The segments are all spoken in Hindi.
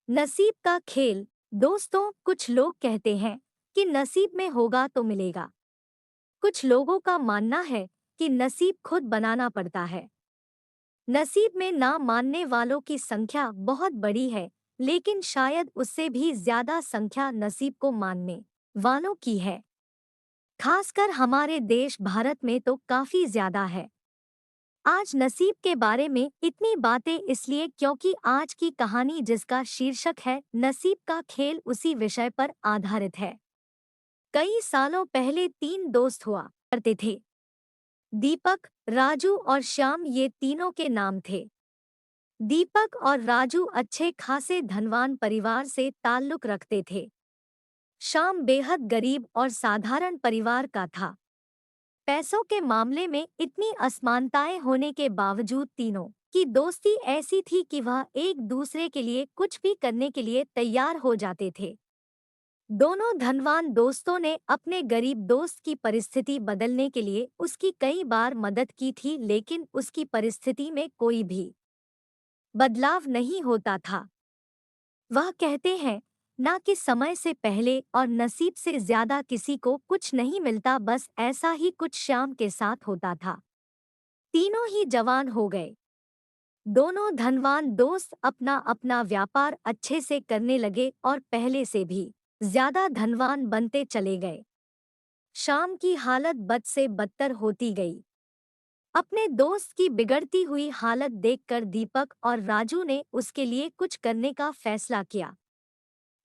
नसीब का खेल। दोस्तों, कुछ लोग कहते हैं कि नसीब में होगा तो मिलेगा। कुछ लोगों का मानना है कि नसीब खुद बनाना पड़ता है। नसीब में ना मानने वालों की संख्या बहुत बड़ी है, लेकिन शायद उससे भी ज्यादा संख्या नसीब को मानने वालों की है। खासकर हमारे देश भारत में तो काफी ज्यादा है। आज नसीब के बारे में इतनी बातें इसलिए क्योंकि आज की कहानी, जिसका शीर्षक है नसीब का खेल, उसी विषय पर आधारित है। कई सालों पहले तीन दोस्त हुआ करते थे। दीपक, राजू और श्याम, ये तीनों के नाम थे। दीपक और राजू अच्छे खासे धनवान परिवार से ताल्लुक रखते थे। श्याम बेहद गरीब और साधारण परिवार का था। पैसों के मामले में इतनी असमानताएं होने के बावजूद तीनों की दोस्ती ऐसी थी कि वह एक दूसरे के लिए कुछ भी करने के लिए तैयार हो जाते थे। दोनों धनवान दोस्तों ने अपने गरीब दोस्त की परिस्थिति बदलने के लिए उसकी कई बार मदद की थी, लेकिन उसकी परिस्थिति में कोई भी बदलाव नहीं होता था। वह कहते हैं ना कि समय से पहले और नसीब से ज्यादा किसी को कुछ नहीं मिलता, बस ऐसा ही कुछ श्याम के साथ होता था। तीनों ही जवान हो गए। दोनों धनवान दोस्त अपना अपना व्यापार अच्छे से करने लगे और पहले से भी ज्यादा धनवान बनते चले गए। श्याम की हालत बद से बदतर होती गई। अपने दोस्त की बिगड़ती हुई हालत देखकर दीपक और राजू ने उसके लिए कुछ करने का फैसला किया।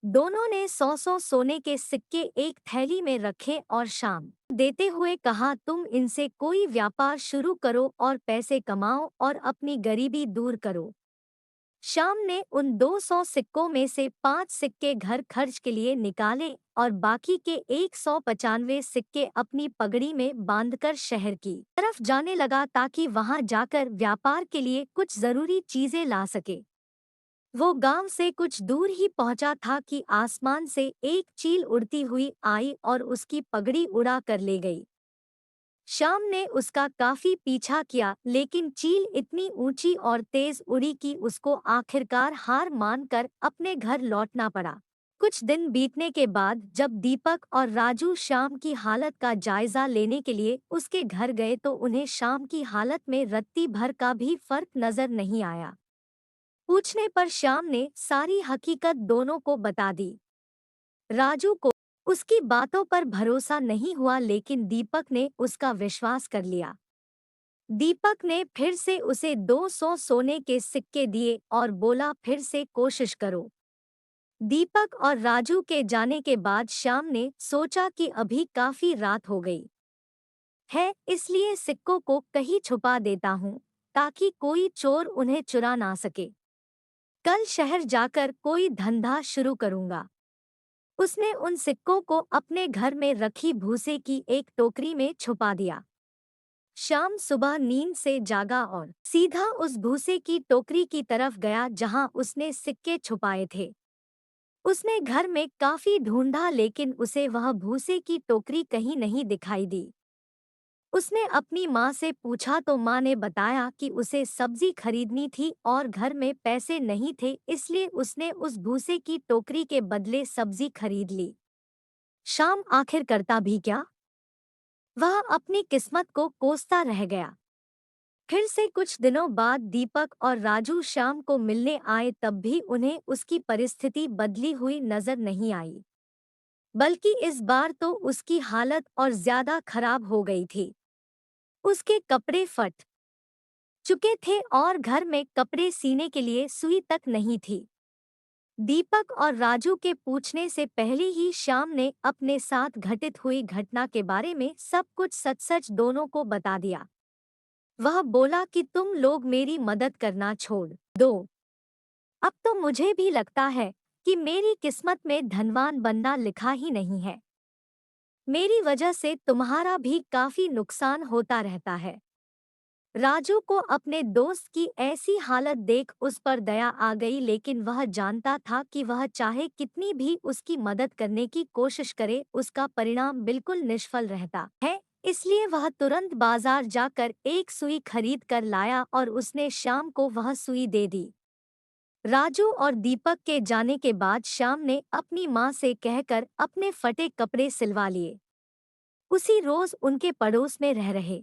दोनों ने 100 सोने के सिक्के एक थैली में रखे और शाम देते हुए कहा, तुम इनसे कोई व्यापार शुरू करो और पैसे कमाओ और अपनी गरीबी दूर करो। शाम ने उन 200 सिक्कों में से 5 सिक्के घर खर्च के लिए निकाले और बाकी के 195 सिक्के अपनी पगड़ी में बांधकर शहर की तरफ जाने लगा, ताकि वहां जाकर व्यापार के लिए कुछ जरूरी चीजें ला सके। वो गांव से कुछ दूर ही पहुंचा था कि आसमान से एक चील उड़ती हुई आई और उसकी पगड़ी उड़ा कर ले गई। श्याम ने उसका काफी पीछा किया, लेकिन चील इतनी ऊंची और तेज उड़ी कि उसको आखिरकार हार मानकर अपने घर लौटना पड़ा। कुछ दिन बीतने के बाद जब दीपक और राजू श्याम की हालत का जायजा लेने के लिए उसके घर गए तो उन्हें श्याम की हालत में रत्ती भर का भी फर्क नजर नहीं आया। पूछने पर श्याम ने सारी हकीकत दोनों को बता दी। राजू को उसकी बातों पर भरोसा नहीं हुआ, लेकिन दीपक ने उसका विश्वास कर लिया। दीपक ने फिर से उसे 200 सोने के सिक्के दिए और बोला, फिर से कोशिश करो। दीपक और राजू के जाने के बाद श्याम ने सोचा कि अभी काफी रात हो गई है, इसलिए सिक्कों को कहीं छुपा देता हूँ ताकि कोई चोर उन्हें चुरा ना सके। कल शहर जाकर कोई धंधा शुरू करूंगा। उसने उन सिक्कों को अपने घर में रखी भूसे की एक टोकरी में छुपा दिया। शाम सुबह नींद से जागा और सीधा उस भूसे की टोकरी की तरफ गया जहां उसने सिक्के छुपाए थे। उसने घर में काफी ढूंढा, लेकिन उसे वह भूसे की टोकरी कहीं नहीं दिखाई दी। उसने अपनी माँ से पूछा तो माँ ने बताया कि उसे सब्जी खरीदनी थी और घर में पैसे नहीं थे, इसलिए उसने उस भूसे की टोकरी के बदले सब्जी खरीद ली। शाम आखिर करता भी क्या? वह अपनी किस्मत को कोसता रह गया। फिर से कुछ दिनों बाद दीपक और राजू श्याम को मिलने आए, तब भी उन्हें उसकी परिस्थिति बदली हुई नजर नहीं आई, बल्कि इस बार तो उसकी हालत और ज्यादा खराब हो गई थी। उसके कपड़े फट चुके थे और घर में कपड़े सीने के लिए सुई तक नहीं थी। दीपक और राजू के पूछने से पहले ही श्याम ने अपने साथ घटित हुई घटना के बारे में सब कुछ सच सच दोनों को बता दिया। वह बोला कि तुम लोग मेरी मदद करना छोड़ दो। अब तो मुझे भी लगता है कि मेरी किस्मत में धनवान बनना लिखा ही नहीं है। मेरी वजह से तुम्हारा भी काफी नुकसान होता रहता है। राजू को अपने दोस्त की ऐसी हालत देख उस पर दया आ गई, लेकिन वह जानता था कि वह चाहे कितनी भी उसकी मदद करने की कोशिश करे, उसका परिणाम बिल्कुल निष्फल रहता है। इसलिए वह तुरंत बाजार जाकर एक सुई खरीद कर लाया और उसने श्याम को वह सुई दे दी। राजू और दीपक के जाने के बाद श्याम ने अपनी माँ से कहकर अपने फटे कपड़े सिलवा लिए। उसी रोज उनके पड़ोस में रह रहे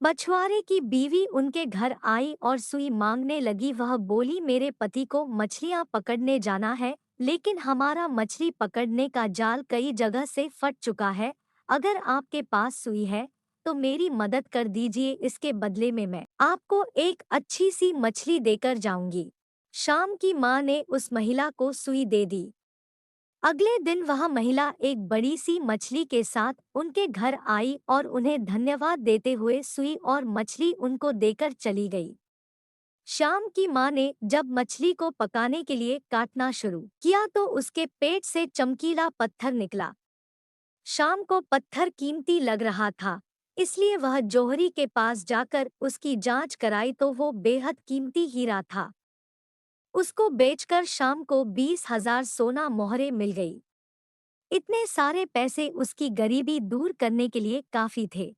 मछुआरे की बीवी उनके घर आई और सुई मांगने लगी। वह बोली, मेरे पति को मछलियां पकड़ने जाना है, लेकिन हमारा मछली पकड़ने का जाल कई जगह से फट चुका है। अगर आपके पास सुई है तो मेरी मदद कर दीजिए, इसके बदले में मैं आपको एक अच्छी सी मछली देकर जाऊंगी। शाम की माँ ने उस महिला को सुई दे दी। अगले दिन वह महिला एक बड़ी सी मछली के साथ उनके घर आई और उन्हें धन्यवाद देते हुए सुई और मछली उनको देकर चली गई। शाम की माँ ने जब मछली को पकाने के लिए काटना शुरू किया तो उसके पेट से चमकीला पत्थर निकला। शाम को पत्थर कीमती लग रहा था, इसलिए वह जौहरी के पास जाकर उसकी जांच कराई तो वो बेहद कीमती हीरा था। उसको बेचकर शाम को 20,000 सोना मोहरे मिल गई। इतने सारे पैसे उसकी गरीबी दूर करने के लिए काफी थे।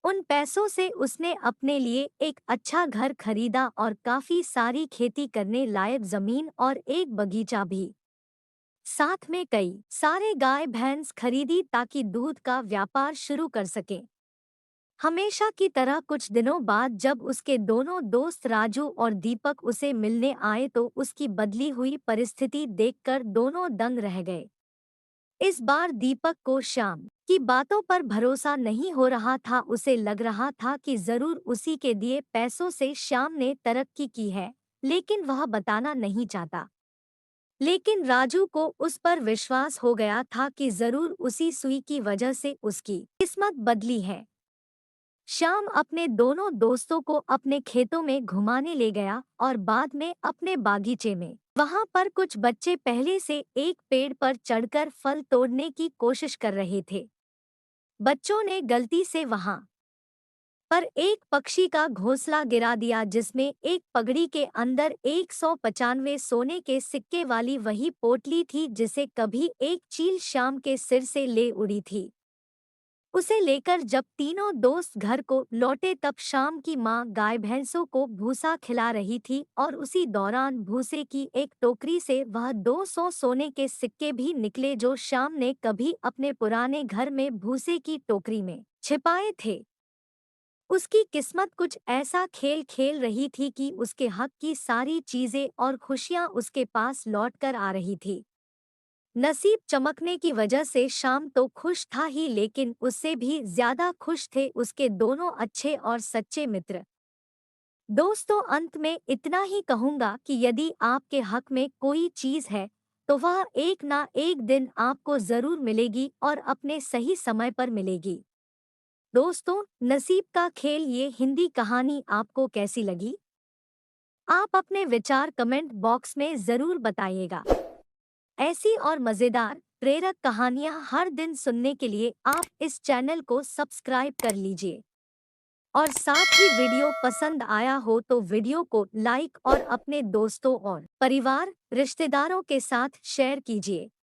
उन पैसों से उसने अपने लिए एक अच्छा घर खरीदा और काफी सारी खेती करने लायक जमीन और एक बगीचा भी। साथ में कई सारे गाय भैंस खरीदी ताकि दूध का व्यापार शुरू कर सके। हमेशा की तरह कुछ दिनों बाद जब उसके दोनों दोस्त राजू और दीपक उसे मिलने आए तो उसकी बदली हुई परिस्थिति देखकर दोनों दंग रह गए। इस बार दीपक को श्याम की बातों पर भरोसा नहीं हो रहा था। उसे लग रहा था कि जरूर उसी के दिए पैसों से श्याम ने तरक्की की है, लेकिन वह बताना नहीं चाहता। लेकिन राजू को उस पर विश्वास हो गया था कि जरूर उसी सुई की वजह से उसकी किस्मत बदली है। श्याम अपने दोनों दोस्तों को अपने खेतों में घुमाने ले गया और बाद में अपने बागीचे में। वहां पर कुछ बच्चे पहले से एक पेड़ पर चढ़कर फल तोड़ने की कोशिश कर रहे थे। बच्चों ने गलती से वहां पर एक पक्षी का घोंसला गिरा दिया, जिसमें एक पगड़ी के अंदर 195 सोने के सिक्के वाली वही पोटली थी जिसे कभी एक चील श्याम के सिर से ले उड़ी थी। उसे लेकर जब तीनों दोस्त घर को लौटे तब शाम की माँ गाय भैंसों को भूसा खिला रही थी और उसी दौरान भूसे की एक टोकरी से वह 200 सोने के सिक्के भी निकले जो शाम ने कभी अपने पुराने घर में भूसे की टोकरी में छिपाए थे। उसकी किस्मत कुछ ऐसा खेल खेल रही थी कि उसके हक की सारी चीजें और खुशियां उसके पास लौटकर आ रही थी। नसीब चमकने की वजह से शाम तो खुश था ही, लेकिन उससे भी ज्यादा खुश थे उसके दोनों अच्छे और सच्चे मित्र। दोस्तों, अंत में इतना ही कहूंगा कि यदि आपके हक में कोई चीज है तो वह एक ना एक दिन आपको जरूर मिलेगी और अपने सही समय पर मिलेगी। दोस्तों, नसीब का खेल ये हिंदी कहानी आपको कैसी लगी? आप अपने विचार कमेंट बॉक्स में जरूर बताइएगा। ऐसी और मजेदार प्रेरक कहानियां हर दिन सुनने के लिए आप इस चैनल को सब्सक्राइब कर लीजिए और साथ ही वीडियो पसंद आया हो तो वीडियो को लाइक और अपने दोस्तों और परिवार रिश्तेदारों के साथ शेयर कीजिए।